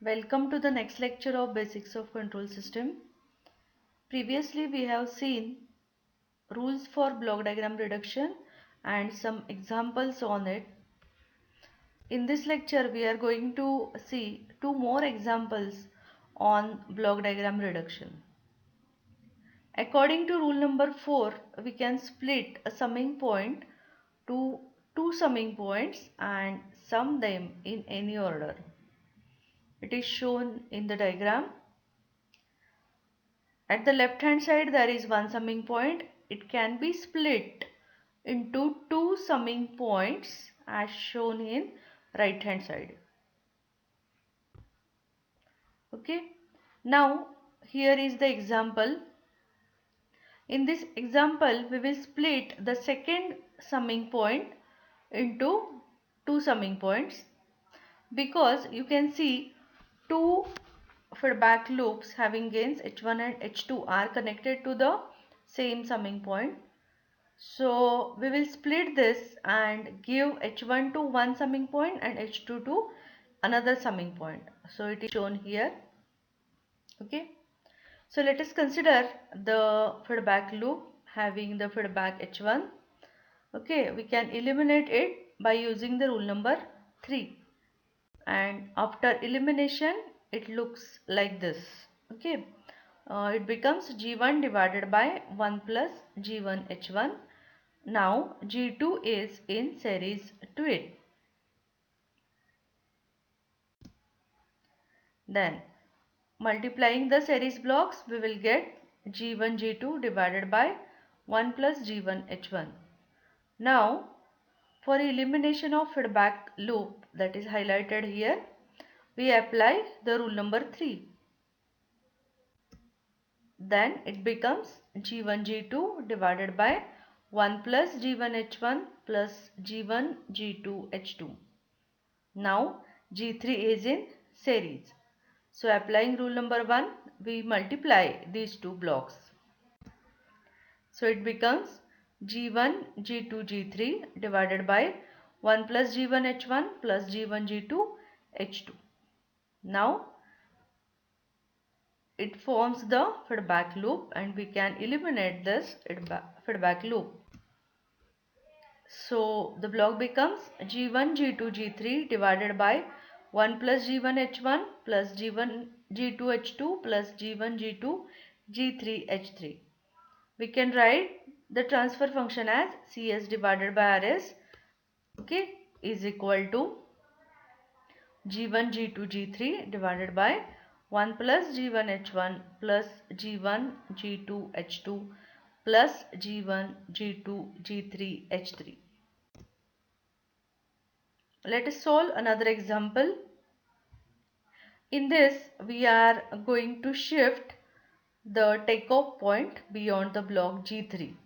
Welcome to the next lecture of Basics of Control System. Previously we have seen rules for block diagram reduction and some examples on it. In this lecture we are going to see two more examples on block diagram reduction. According to rule number 4, we can split a summing point to two summing points and sum them in any order. It is shown in the diagram. At the left hand side there is one summing point. It can be split into two summing points as shown in right hand side. Okay. Now here is the example. In this example we will split the second summing point into two summing points because you can see two feedback loops having gains H1 and H2 are connected to the same summing point. So we will split this and give H1 to one summing point and H2 to another summing point. So it is shown here. Okay. So let us consider the feedback loop having the feedback H1. Okay, we can eliminate it by using the rule number 3. And after elimination it looks like this. Okay. It becomes G1 divided by 1 plus G1 H1. Now G2 is in series to it. Then multiplying the series blocks we will get G1 G2 divided by 1 plus G1 H1. Now for elimination of feedback loop that is highlighted here, we apply the rule number 3. Then it becomes G1 G2 divided by 1 plus G1 H1 plus G1 G2 H2. Now G3 is in series. So applying rule number 1, we multiply these two blocks. So it becomes G1 G2 G3 divided by 1 plus G1 H1 plus G1 G2 H2. Now it forms the feedback loop and we can eliminate this feedback loop. So the block becomes G1 G2 G3 divided by 1 plus G1 H1 plus G1 G2 H2 plus G1 G2 G3 H3. We can write the transfer function as CS divided by RS, okay, is equal to G1 G2 G3 divided by 1 plus G1 H1 plus G1 G2 H2 plus G1 G2 G3 H3. Let us solve another example. In this we are going to shift the takeoff point beyond the block G3.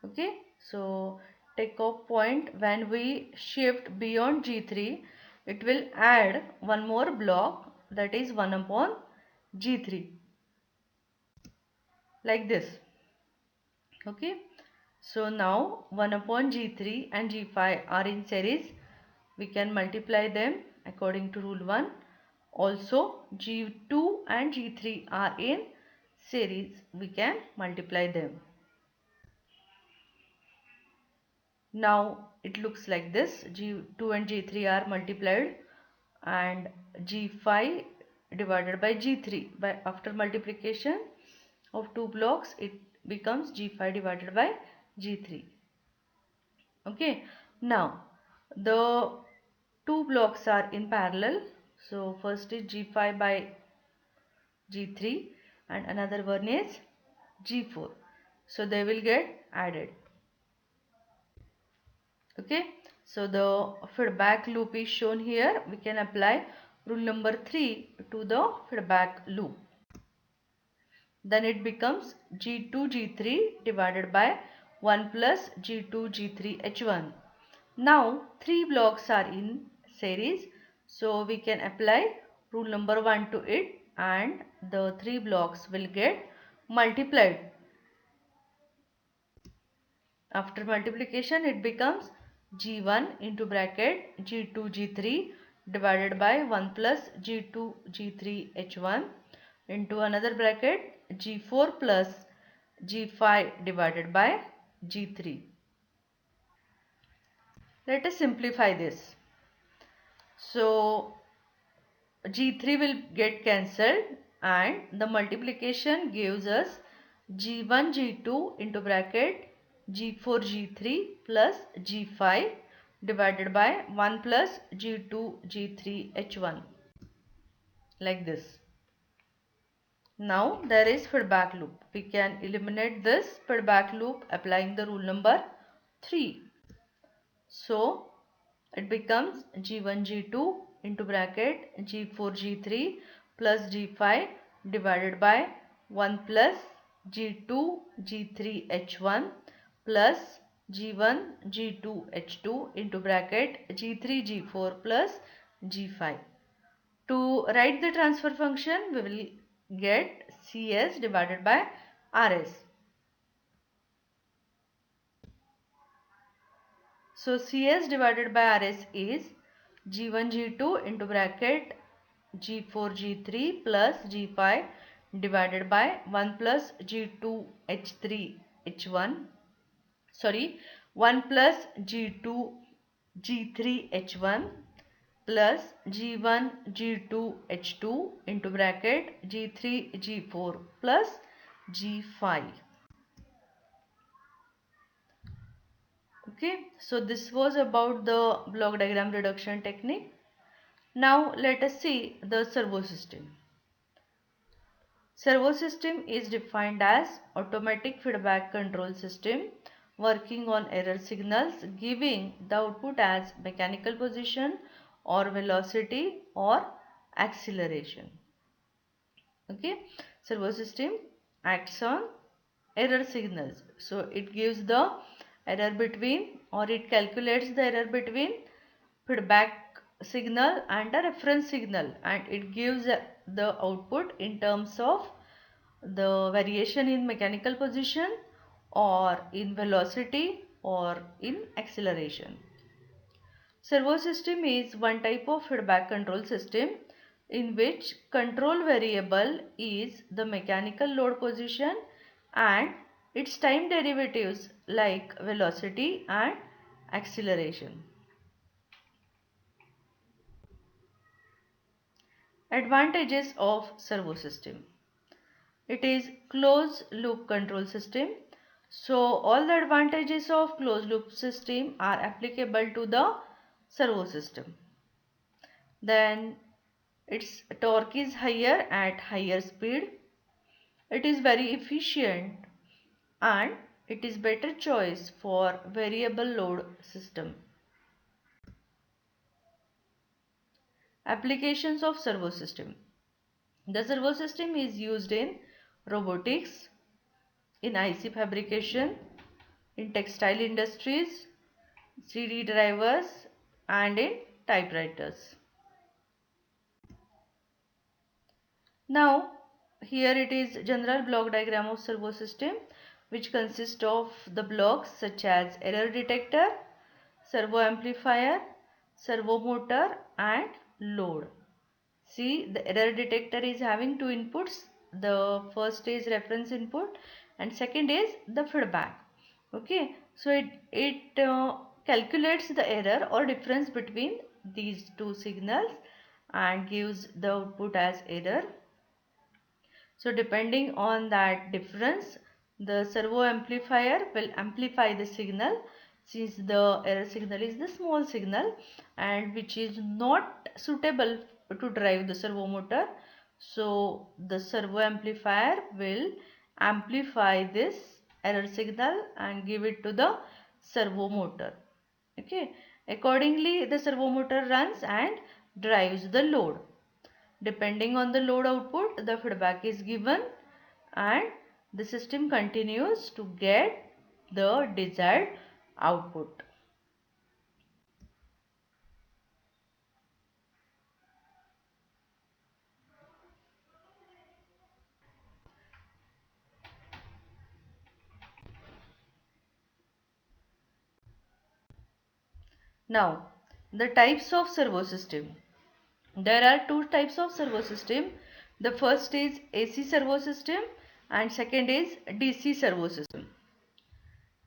Okay, so takeoff point, when we shift beyond G3 it will add one more block, that is 1 upon G3, like this. Okay, so now 1 upon G3 and G5 are in series. We can multiply them according to rule 1. Also G2 and G3 are in series. We can multiply them. Now it looks like this. G2 and G3 are multiplied and G5 divided by G3. By after multiplication of two blocks it becomes G5 divided by G3. Okay. Now the two blocks are in parallel. So first is G5 by G3 and another one is G4. So they will get added. Okay, so the feedback loop is shown here. We can apply rule number 3 to the feedback loop. Then it becomes G2 G3 divided by 1 plus G2 G3 H1. Now 3 blocks are in series, so we can apply rule number 1 to it and the 3 blocks will get multiplied. After multiplication it becomes G1 into bracket G2 G3 divided by 1 plus G2 G3 H1 into another bracket G4 plus G5 divided by G3. Let us simplify this. So G3 will get cancelled and the multiplication gives us G1 G2 into bracket G4 G3 plus G5 divided by 1 plus G2 G3 H1, like this. Now there is feedback loop. We can eliminate this feedback loop applying the rule number 3. So it becomes G1 G2 into bracket G4 G3 plus G5 divided by 1 plus G2 G3 H1 plus G1 G2 H2 into bracket G3 G4 plus G5. To write the transfer function, we will get CS divided by RS. So CS divided by RS is G1 G2 into bracket G4 G3 plus G5 divided by 1 plus G2 H3 H1, sorry, 1 plus G2 G3 H1 plus G1 G2 H2 into bracket G3 G4 plus G5. Okay, so this was about the block diagram reduction technique. Now let us see the servo system. Servo system is defined as automatic feedback control system working on error signals, giving the output as mechanical position or velocity or acceleration. Okay, servo system acts on error signals. So it gives the error between, or it calculates the error between feedback signal and a reference signal, and it gives the output in terms of the variation in mechanical position or in velocity or in acceleration. Servo system is one type of feedback control system in which control variable is the mechanical load position and its time derivatives like velocity and acceleration. Advantages of servo system. It is closed loop control system. So all the advantages of closed loop system are applicable to the servo system. Then its torque is higher at higher speed. It is very efficient and it is better choice for variable load system. Applications of servo system. The servo system is used in robotics, in IC fabrication, in textile industries, CD drivers and in typewriters. Now here it is general block diagram of servo system, which consists of the blocks such as error detector, servo amplifier, servo motor and load. See, the error detector is having two inputs. The first is reference input and second is the feedback. Okay, so it calculates the error or difference between these two signals and gives the output as error. So depending on that difference, the servo amplifier will amplify the signal, since the error signal is the small signal and which is not suitable to drive the servo motor. So the servo amplifier will amplify this error signal and give it to the servo motor. Okay, accordingly the servo motor runs and drives the load. Depending on the load output, the feedback is given and the system continues to get the desired output. Now, the types of servo system. There are two types of servo system. The first is AC servo system and second is DC servo system.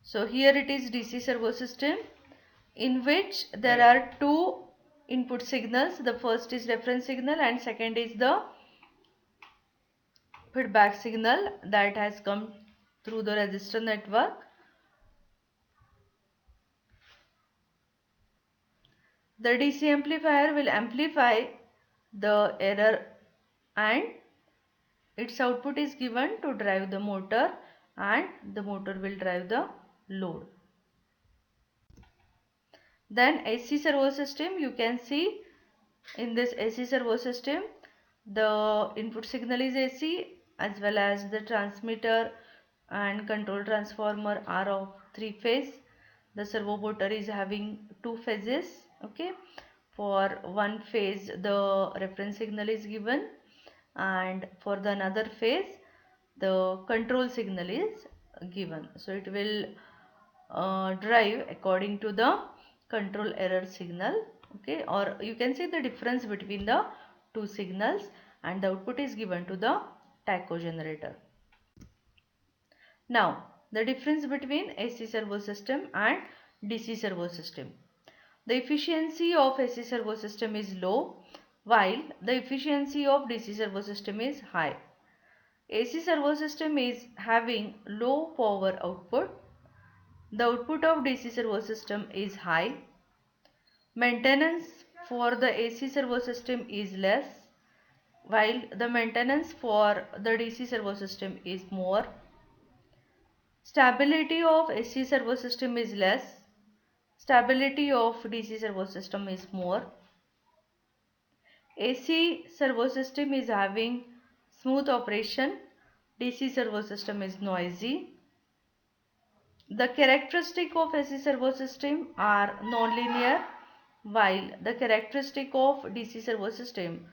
So here it is DC servo system, in which there are two input signals. The first is reference signal and second is the feedback signal that has come through the resistor network. The DC amplifier will amplify the error and its output is given to drive the motor, and the motor will drive the load. Then AC servo system, you can see in this AC servo system the input signal is AC as well as the transmitter and control transformer are of 3 phase. The servo motor is having 2 phases. Okay, for one phase the reference signal is given, and for the another phase the control signal is given. So it will drive according to the control error signal. Okay, or you can see the difference between the two signals, and the output is given to the tacho generator. Now the difference between AC servo system and DC servo system. The efficiency of AC servo system is low, while the efficiency of DC servo system is high. AC servo system is having low power output. The output of DC servo system is high. Maintenance for the AC servo system is less, while the maintenance for the DC servo system is more. Stability of AC servo system is less. Stability of DC servo system is more. AC servo system is having smooth operation. DC servo system is noisy. The characteristic of AC servo system are nonlinear, while the characteristic of DC servo system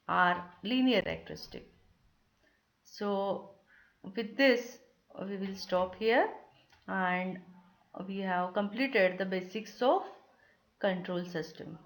are linear characteristic. So with this we will stop here, and we have completed the basics of control system.